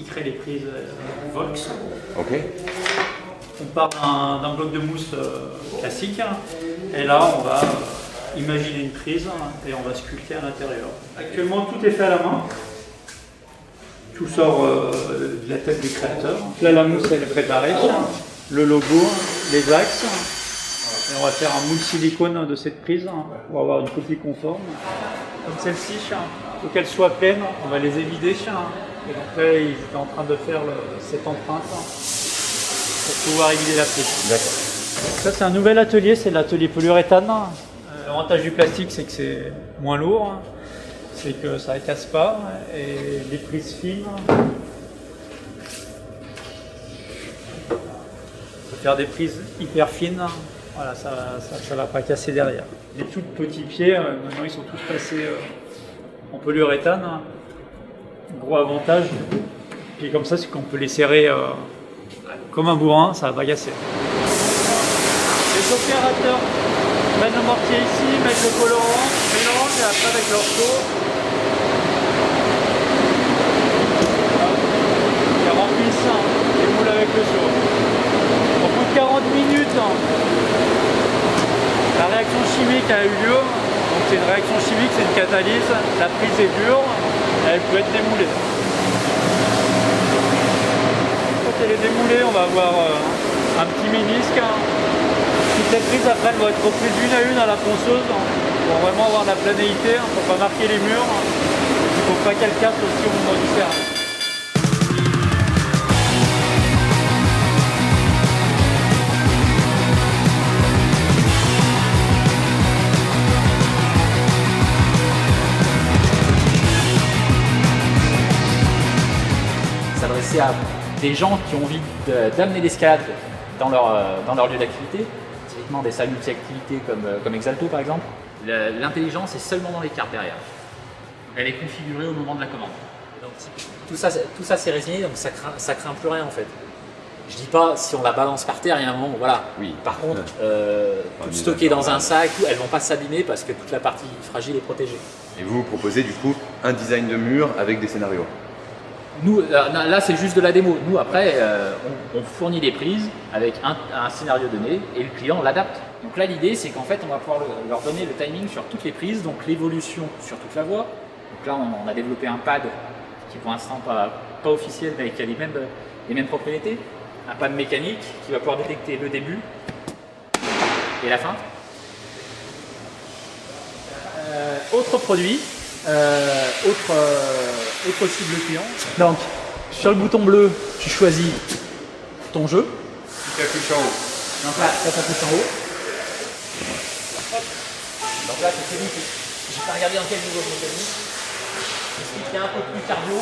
crée les prises Vox. Ok. On part d'un bloc de mousse classique et là on va imaginer une prise et on va sculpter à l'intérieur. Actuellement tout est fait à la main. Tout sort de la tête du créateur. Là la mousse elle est préparée, le logo, les axes. Et on va faire un moule silicone de cette prise pour avoir une copie conforme. Comme celle-ci, il faut qu'elle soit pleine, on va les évider. Et donc là, ils étaient en train de faire cette empreinte pour pouvoir évider la prise. D'accord. Ça, c'est un nouvel atelier, c'est l'atelier polyuréthane. L'avantage du plastique, c'est que c'est moins lourd, c'est que ça ne casse pas. Et les prises fines, on peut faire des prises hyper fines. Voilà, ça ne va pas casser derrière. Les tout petits pieds, maintenant ils sont tous passés en polyuréthane. Gros avantage. Et comme ça, c'est qu'on peut les serrer comme un bourrin, ça va pas casser. Les opérateurs mettent le mortier ici, mettent le colorant, mélangent et après avec leur seau, ils remplissent les moules avec le seau. Au bout de 40 minutes, la réaction chimique a eu lieu, donc c'est une réaction chimique, c'est une catalyse, la prise est dure, elle peut être démoulée. Quand elle est démoulée, on va avoir un petit ménisque. Toutes les prises après elles vont être reprises une à une à la ponceuse pour vraiment avoir de la planéité, il ne faut pas marquer les murs, il ne faut pas qu'elle casse aussi au moment du serrage. S'adresser à des gens qui ont envie d'amener l'escalade dans leur lieu d'activité, typiquement des salles multi-activités comme Exalto par exemple. L'intelligence est seulement dans les cartes derrière. Elle est configurée au moment de la commande. Donc, tout ça c'est résigné, donc ça craint plus rien en fait. Je dis pas si on la balance par terre, il y a un moment, voilà. Oui. Par contre, tout stocké dans un sac, elles vont pas s'abîmer parce que toute la partie fragile est protégée. Et vous proposez du coup un design de mur avec des scénarios. Nous, là c'est juste de la démo. Nous après, on fournit des prises avec un scénario donné et le client l'adapte. Donc là l'idée c'est qu'en fait on va pouvoir leur donner le timing sur toutes les prises, donc l'évolution sur toute la voie. Donc là on a développé un pad qui pour l'instant pas officiel mais qui a les mêmes propriétés. Un pad mécanique qui va pouvoir détecter le début et la fin. Autre produit. Autre cible client. Donc, sur le bouton bleu, tu choisis ton jeu. Tu affiches en haut. Donc là, ça s'affiche en haut. Hop. Donc là, c'est celui que j'ai pas regardé en quel niveau je me suis. Celui qui est un peu plus cardio.